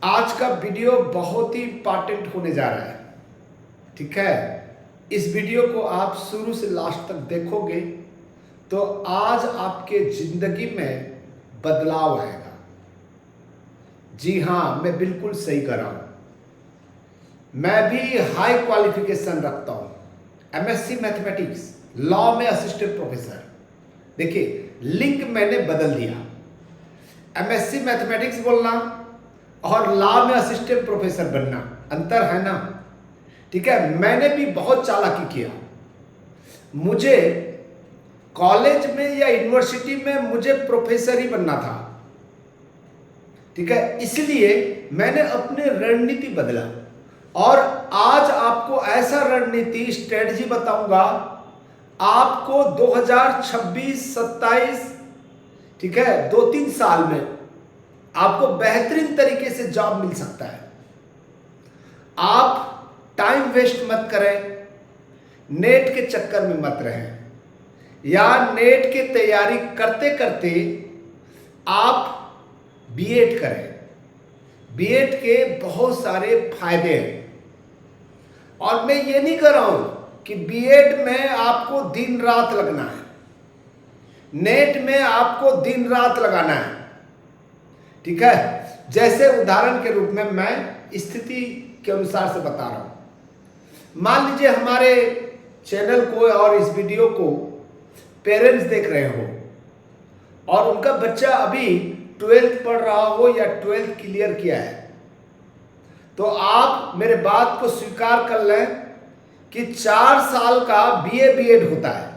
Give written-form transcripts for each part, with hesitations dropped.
आज का वीडियो बहुत ही इंपॉर्टेंट होने जा रहा है। ठीक है, इस वीडियो को आप शुरू से लास्ट तक देखोगे तो आज आपके जिंदगी में बदलाव आएगा। जी हाँ, मैं बिल्कुल सही कर रहा हूं। मैं भी हाई क्वालिफिकेशन रखता हूं, एमएससी मैथमेटिक्स, लॉ में असिस्टेंट प्रोफेसर। देखिए, लिंक मैंने बदल दिया। एमएससी मैथमेटिक्स बोलना और लॉ में असिस्टेंट प्रोफेसर बनना अंतर है ना। ठीक है, मैंने भी बहुत चालाकी किया। मुझे कॉलेज में या यूनिवर्सिटी में मुझे प्रोफेसर ही बनना था। ठीक है, इसलिए मैंने अपनी रणनीति बदला और आज आपको ऐसा रणनीति स्ट्रेटजी बताऊंगा आपको 2026-27, ठीक है, 2-3 साल में आपको बेहतरीन तरीके से जॉब मिल सकता है। आप टाइम वेस्ट मत करें, नेट के चक्कर में मत रहें, या नेट की तैयारी करते करते आप बीएड करें। बीएड के बहुत सारे फायदे हैं और मैं ये नहीं कर रहा हूं कि बीएड में आपको दिन रात लगना है, नेट में आपको दिन रात लगाना है। ठीक है, जैसे उदाहरण के रूप में मैं स्थिति के अनुसार से बता रहा हूं। मान लीजिए हमारे चैनल को और इस वीडियो को पेरेंट्स देख रहे हो और उनका बच्चा अभी 12th पढ़ रहा हो या 12th क्लियर किया है, तो आप मेरे बात को स्वीकार कर लें कि 4 साल का बीए बीएड होता है,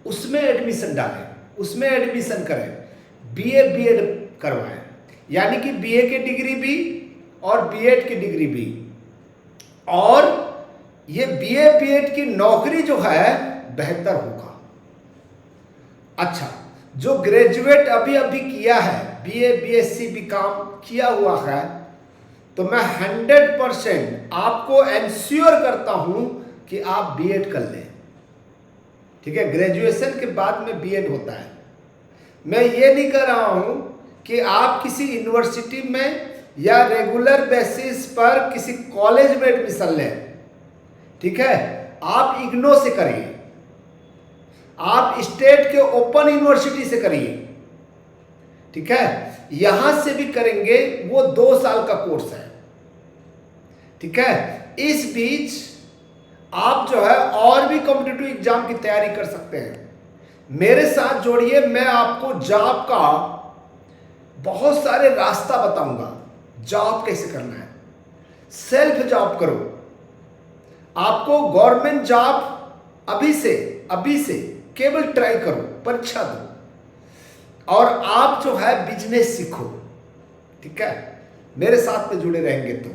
उसमें एडमिशन डालें, उसमें एडमिशन करें, बीए बीएड करवाएं, यानी कि बीए की डिग्री भी और बीएड की डिग्री भी। और ये बीए बीएड की नौकरी जो है बेहतर होगा। अच्छा, जो ग्रेजुएट अभी अभी किया है, बीए बीएससी बीकॉम किया हुआ है, तो मैं 100% आपको एंश्योर करता हूं कि आप बीएड कर लें। ठीक है, ग्रेजुएशन के बाद में बीएड होता है। मैं ये नहीं कर रहा हूं कि आप किसी यूनिवर्सिटी में या रेगुलर बेसिस पर किसी कॉलेज में एडमिशन लें। ठीक है, आप इग्नो से करिए, आप स्टेट के ओपन यूनिवर्सिटी से करिए। ठीक है, यहां से भी करेंगे, वो 2 साल का कोर्स है। ठीक है, इस बीच आप जो है और भी कॉम्पिटिटिव एग्जाम की तैयारी कर सकते हैं। मेरे साथ जोड़िए, मैं आपको जॉब का बहुत सारे रास्ता बताऊंगा। जॉब कैसे करना है, सेल्फ जॉब करो। आपको गवर्नमेंट जॉब अभी से केवल ट्राई करो, परीक्षा दो और आप जो है बिजनेस सीखो। ठीक है, मेरे साथ में जुड़े रहेंगे तो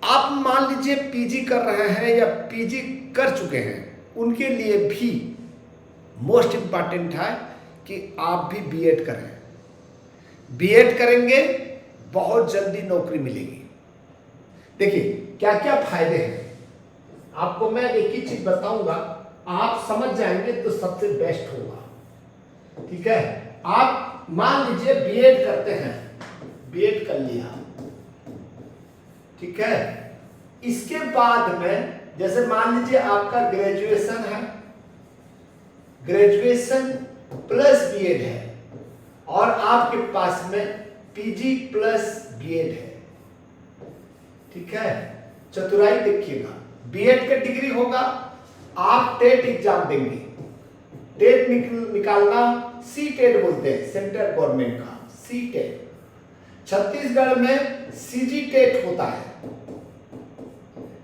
आप मान लीजिए पीजी कर रहे हैं या पीजी कर चुके हैं, उनके लिए भी मोस्ट इंपॉर्टेंट है कि आप भी बीएड करें। बीएड करेंगे, बहुत जल्दी नौकरी मिलेगी। देखिए क्या क्या फायदे हैं, आपको मैं एक ही चीज बताऊंगा, आप समझ जाएंगे तो सबसे बेस्ट होगा। ठीक है, आप मान लीजिए बीएड करते हैं, बीएड कर लिया। ठीक है, इसके बाद में जैसे मान लीजिए आपका ग्रेजुएशन है, ग्रेजुएशन प्लस बीएड है और आपके पास में पीजी प्लस बीएड है। ठीक है, चतुराई देखिएगा, बीएड का डिग्री होगा, आप टेट एग्जाम देंगे। टेट निकालना सी टेट बोलते हैं, सेंट्रल गवर्नमेंट का सी टेट। छत्तीसगढ़ में सीजी टेट होता है।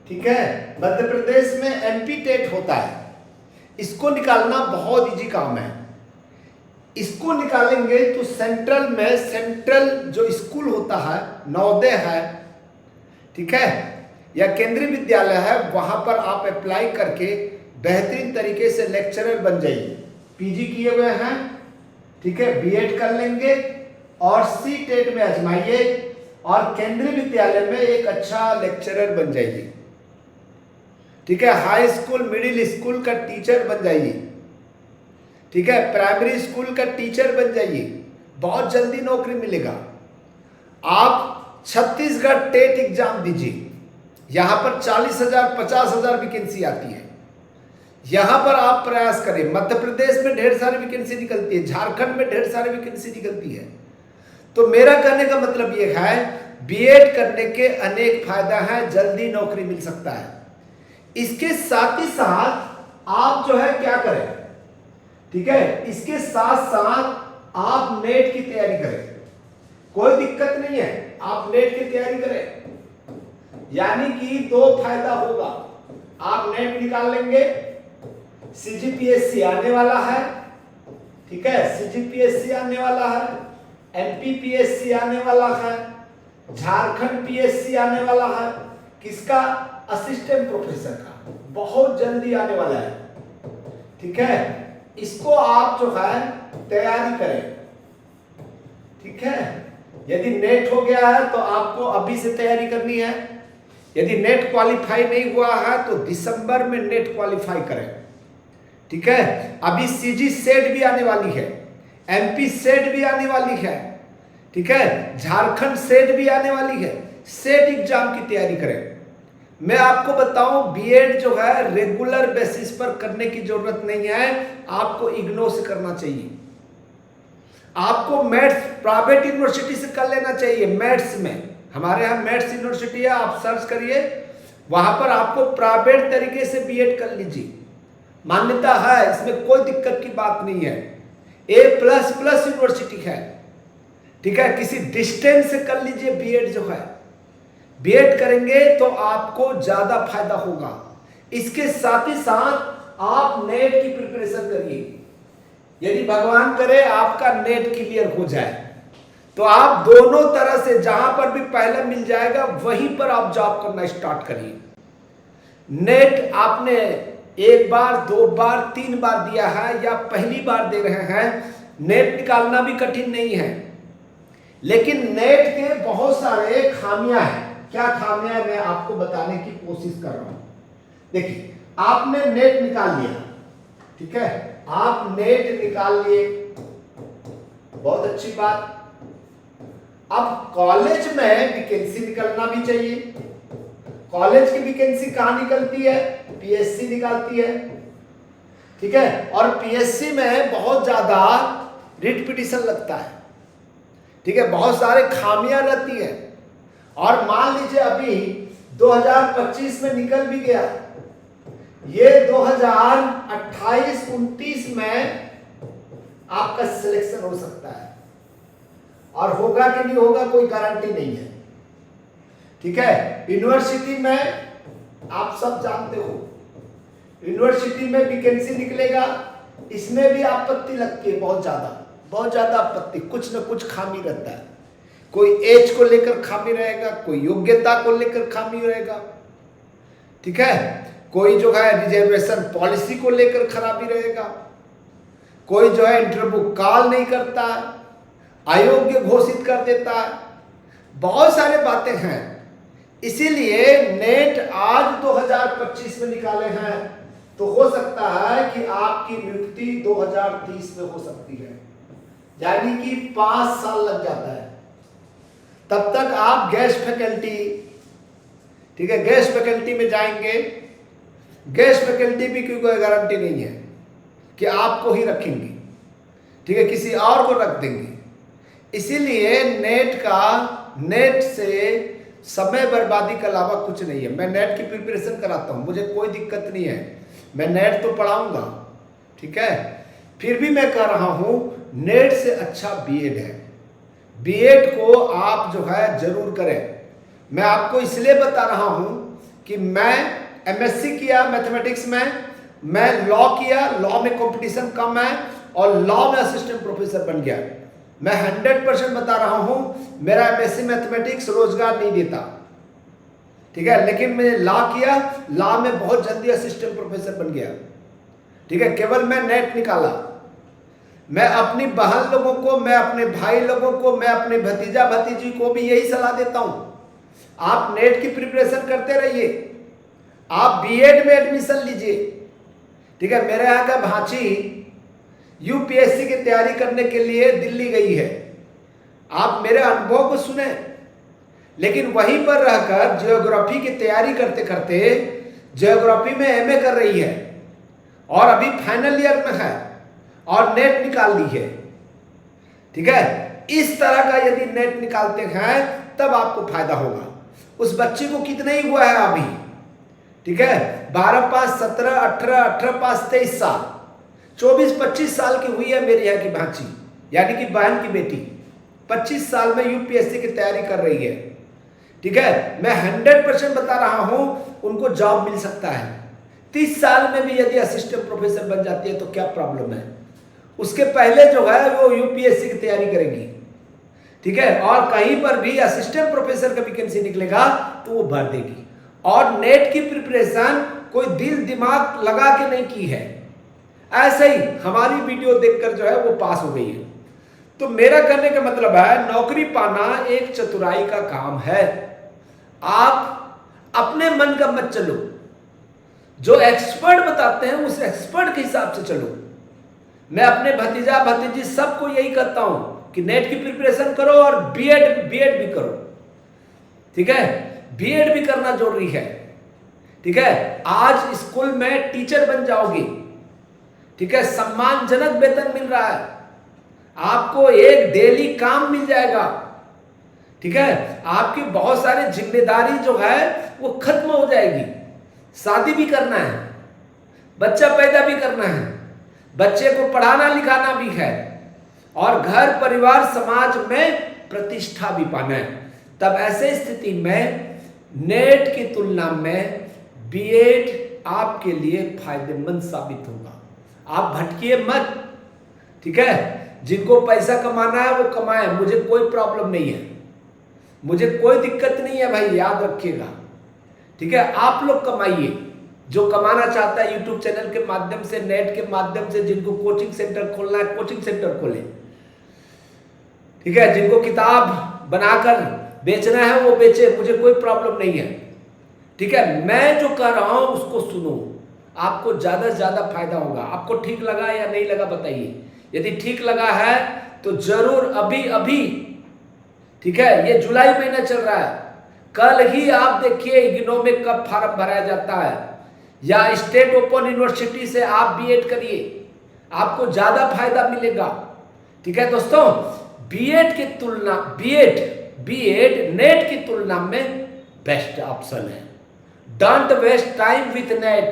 ठीक है, मध्य प्रदेश में एमपी टेट होता है। इसको निकालना बहुत इजी काम है। इसको निकालेंगे तो सेंट्रल में, सेंट्रल जो स्कूल होता है, नवोदय है, ठीक है, या केंद्रीय विद्यालय है, वहां पर आप अप्लाई करके बेहतरीन तरीके से लेक्चरर बन जाइए। पीजी किए हुए हैं, ठीक है, बीएड कर लेंगे और सी टेट में आजमाइए और केंद्रीय विद्यालय में एक अच्छा लेक्चरर बन जाइए। ठीक है, हाई स्कूल मिडिल स्कूल का टीचर बन जाइए। ठीक है, प्राइमरी स्कूल का टीचर बन जाइए, बहुत जल्दी नौकरी मिलेगा। आप छत्तीसगढ़ टेट एग्जाम दीजिए, यहां पर 40,000 50,000 वैकेंसी आती है। यहां पर आप प्रयास करें। मध्य प्रदेश में ढेर सारी वैकेंसी निकलती है, झारखंड में ढेर सारी वैकेंसी निकलती है। तो मेरा कहने का मतलब यह है, बीएड करने के अनेक फायदा हैं, जल्दी नौकरी मिल सकता है। इसके साथ ही साथ आप जो है क्या करें, ठीक है, इसके साथ साथ आप नेट की तैयारी करें, कोई दिक्कत नहीं है, आप नेट की तैयारी करें। यानी कि दो फायदा होगा, आप नेट निकाल लेंगे, सीजीपीएससी आने वाला है, ठीक है, सीजीपीएससी आने वाला है, एमपीपीएससी आने वाला है, झारखंड पीएससी आने वाला है, किसका, असिस्टेंट प्रोफेसर का, बहुत जल्दी आने वाला है, ठीक है। इसको आप जो है तैयारी करें, ठीक है। यदि नेट हो गया है तो आपको अभी से तैयारी करनी है। यदि नेट क्वालिफाई नहीं हुआ है तो दिसंबर में नेट क्वालिफाई करें, ठीक है। अभी सीजी सेट भी आने वाली है, एमपी सेट भी आने वाली है, ठीक है, झारखंड सेट भी आने वाली है। सेट एग्जाम की तैयारी करें। मैं आपको बताऊं, बीएड जो है रेगुलर बेसिस पर करने की जरूरत नहीं है, आपको इग्नोर से करना चाहिए। आपको मैथ्स प्राइवेट यूनिवर्सिटी से कर लेना चाहिए। मैथ्स में हमारे यहाँ मैथ्स यूनिवर्सिटी है, आप सर्च करिए, वहां पर आपको प्राइवेट तरीके से बीएड कर लीजिए, मान्यता है, इसमें कोई दिक्कत की बात नहीं है। A++ यूनिवर्सिटी है, ठीक है। किसी डिस्टेंस से कर लीजिए बीएड जो है, बीएड करेंगे तो आपको ज्यादा फायदा होगा। इसके साथ ही साथ आप नेट की प्रिपरेशन करिए। यदि भगवान करे आपका नेट क्लियर हो जाए तो आप दोनों तरह से, जहां पर भी पहले मिल जाएगा वहीं पर आप जॉब करना स्टार्ट करिए। नेट आपने एक बार, दो बार, 3 बार दिया है या पहली बार दे रहे हैं, नेट निकालना भी कठिन नहीं है। लेकिन नेट के बहुत सारे खामियां हैं। क्या खामियां मैं आपको बताने की कोशिश कर रहा हूं। देखिए, आपने नेट निकाल लिया, ठीक है, आप नेट निकाल लिए, बहुत अच्छी बात। अब कॉलेज में वैकेंसी निकलना भी चाहिए। कॉलेज की वैकेंसी कहां निकलती है, पीएससी निकालती है, ठीक है। और पीएससी में बहुत ज्यादा रिट पिटीशन लगता है, ठीक है, बहुत सारे खामियां रहती है। और मान लीजिए अभी 2025 में निकल भी गया, ये 2028-29 में आपका सिलेक्शन हो सकता है, और होगा कि नहीं होगा कोई गारंटी नहीं है, ठीक है। यूनिवर्सिटी में आप सब जानते हो, यूनिवर्सिटी में वैकेंसी निकलेगा, इसमें भी आपत्ति लगती है, बहुत ज्यादा आपत्ति, कुछ न कुछ खामी रहता है। कोई एज को लेकर खामी रहेगा, कोई योग्यता को लेकर खामी रहेगा, ठीक है, कोई जो है रिजर्वेशन पॉलिसी को लेकर खराबी रहेगा, कोई जो है इंटरव्यू कॉल नहीं करता है, अयोग्य घोषित कर देता है, बहुत सारे बातें हैं। इसीलिए नेट आज 2025 में निकाले हैं, तो हो सकता है कि आपकी नियुक्ति 2030 में हो सकती है, यानी कि 5 साल लग जाता है। तब तक आप गेस्ट फैकल्टी, ठीक है, गेस्ट फैकल्टी में जाएंगे। गेस्ट फैकल्टी भी कोई गारंटी नहीं है कि आपको ही रखेंगे, ठीक है, किसी और को रख देंगे। इसीलिए नेट से समय बर्बादी के अलावा कुछ नहीं है। मैं नेट की प्रिपरेशन कराता हूं, मुझे कोई दिक्कत नहीं है, मैं नेट तो पढ़ाऊंगा, ठीक है। फिर भी मैं कह रहा हूं, नेट से अच्छा बीएड है। बीएड को आप जो है जरूर करें। मैं आपको इसलिए बता रहा हूं कि मैं एमएससी किया मैथमेटिक्स में, मैं लॉ किया, लॉ में कंपटीशन कम है, और लॉ में असिस्टेंट प्रोफेसर बन गया। मैं 100% बता रहा हूं, मेरा एमएससी मैथमेटिक्स रोजगार नहीं देता, ठीक है, लेकिन मैंने लॉ किया, लॉ में बहुत जल्दी असिस्टेंट प्रोफेसर बन गया, ठीक है, केवल मैं नेट निकाला। मैं अपनी बहन लोगों को, मैं अपने भाई लोगों को, मैं अपने भतीजा भतीजी को भी यही सलाह देता हूं, आप नेट की प्रिपरेशन करते रहिए, आप बीएड में एडमिशन लीजिए, ठीक है। मेरे यहाँ का भांची यूपीएससी की तैयारी करने के लिए दिल्ली गई है। आप मेरे अनुभव को सुने, लेकिन वहीं पर रहकर जियोग्राफी की तैयारी करते करते जियोग्राफी में एमए कर रही है और अभी फाइनल ईयर में है और नेट निकाल ली है, ठीक है। इस तरह का यदि नेट निकालते हैं तब आपको फायदा होगा। उस बच्चे को कितना ही हुआ है अभी, ठीक है, 12 पास 17 18 18 पास 23 साल, 24-25 साल की हुई है मेरे यहाँ की भांची, यानी कि बहन की बेटी 25 साल में यूपीएससी की तैयारी कर रही है, ठीक है। मैं 100% बता रहा हूं उनको जॉब मिल सकता है। 30 साल में भी यदि असिस्टेंट प्रोफेसर बन जाती है तो क्या प्रॉब्लम है। उसके पहले जो है वो यूपीएससी की तैयारी करेगी, ठीक है, और कहीं पर भी असिस्टेंट प्रोफेसर का वैकेंसी निकलेगा तो वो भर देगी। और नेट की प्रिपरेशन कोई दिल दिमाग लगा के नहीं की है, ऐसे ही हमारी वीडियो देखकर जो है वो पास हो गई है। तो मेरा कहने का मतलब है नौकरी पाना एक चतुराई का काम है। आप अपने मन का मत चलो, जो एक्सपर्ट बताते हैं उस एक्सपर्ट के हिसाब से चलो। मैं अपने भतीजा भतीजी सबको यही कहता हूं कि नेट की प्रिपरेशन करो और बीएड भी करो, ठीक है, बीएड भी करना जरूरी है, ठीक है। आज स्कूल में टीचर बन जाओगे, ठीक है, सम्मानजनक वेतन मिल रहा है, आपको एक डेली काम मिल जाएगा, ठीक है। आपकी बहुत सारी जिम्मेदारी जो है वो खत्म हो जाएगी। शादी भी करना है, बच्चा पैदा भी करना है, बच्चे को पढ़ाना लिखाना भी है और घर परिवार समाज में प्रतिष्ठा भी पाना है। तब ऐसे स्थिति में नेट की तुलना में बीएड आपके लिए फायदेमंद साबित होगा। आप भटकिए मत, ठीक है। जिनको पैसा कमाना है वो कमाए, मुझे कोई प्रॉब्लम नहीं है, मुझे कोई दिक्कत नहीं है भाई, याद रखिएगा, ठीक है। आप लोग कमाइए, जो कमाना चाहता है यूट्यूब चैनल के माध्यम से, नेट के माध्यम से, जिनको कोचिंग सेंटर खोलना है कोचिंग सेंटर खोले, ठीक है। जिनको किताब बनाकर बेचना है वो बेचे, मुझे कोई प्रॉब्लम नहीं है, ठीक है। मैं जो कह रहा हूं उसको सुनो, आपको ज्यादा से ज्यादा फायदा होगा। आपको ठीक लगा या नहीं लगा बताइए। यदि ठीक लगा है तो जरूर अभी, ठीक है, ये जुलाई महीना चल रहा है, कल ही आप देखिए इग्नू में कब फॉर्म भराया जाता है, या स्टेट ओपन यूनिवर्सिटी से आप बीएड करिए, आपको ज्यादा फायदा मिलेगा, ठीक है दोस्तों। बीएड की तुलना बीएड नेट की तुलना में बेस्ट ऑप्शन है। Don't waste time with NET,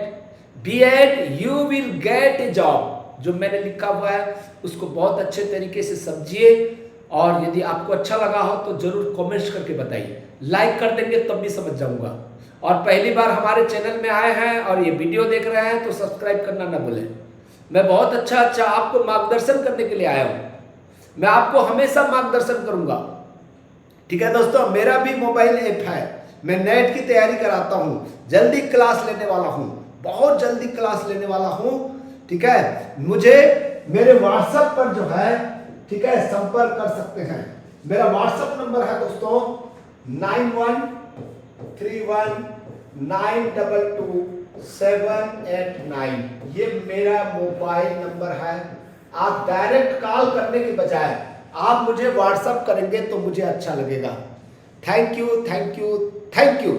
BEd you will get a job. जो मैंने लिखा हुआ है उसको बहुत अच्छे तरीके से समझिए, और यदि आपको अच्छा लगा हो तो जरूर कमेंट्स करके बताइए। लाइक कर देंगे तब भी समझ जाऊंगा। और पहली बार हमारे चैनल में आए हैं और ये वीडियो देख रहे हैं तो सब्सक्राइब करना ना भूलें। मैं बहुत अच्छा आपको मार्गदर्शन करने के लिए आया हूँ, मैं आपको हमेशा मार्गदर्शन करूंगा, ठीक है दोस्तों। मेरा भी मोबाइल ऐप है, मैं नेट की तैयारी कराता हूँ, जल्दी क्लास लेने वाला हूँ, बहुत जल्दी क्लास लेने वाला हूँ, ठीक है। मुझे मेरे व्हाट्सएप पर जो है, ठीक है, संपर्क कर सकते हैं। मेरा व्हाट्सएप नंबर है दोस्तों 9131922789। ये मेरा मोबाइल नंबर है। आप डायरेक्ट कॉल करने के बजाय आप मुझे व्हाट्सएप करेंगे तो मुझे अच्छा लगेगा। Thank you, thank you, thank you.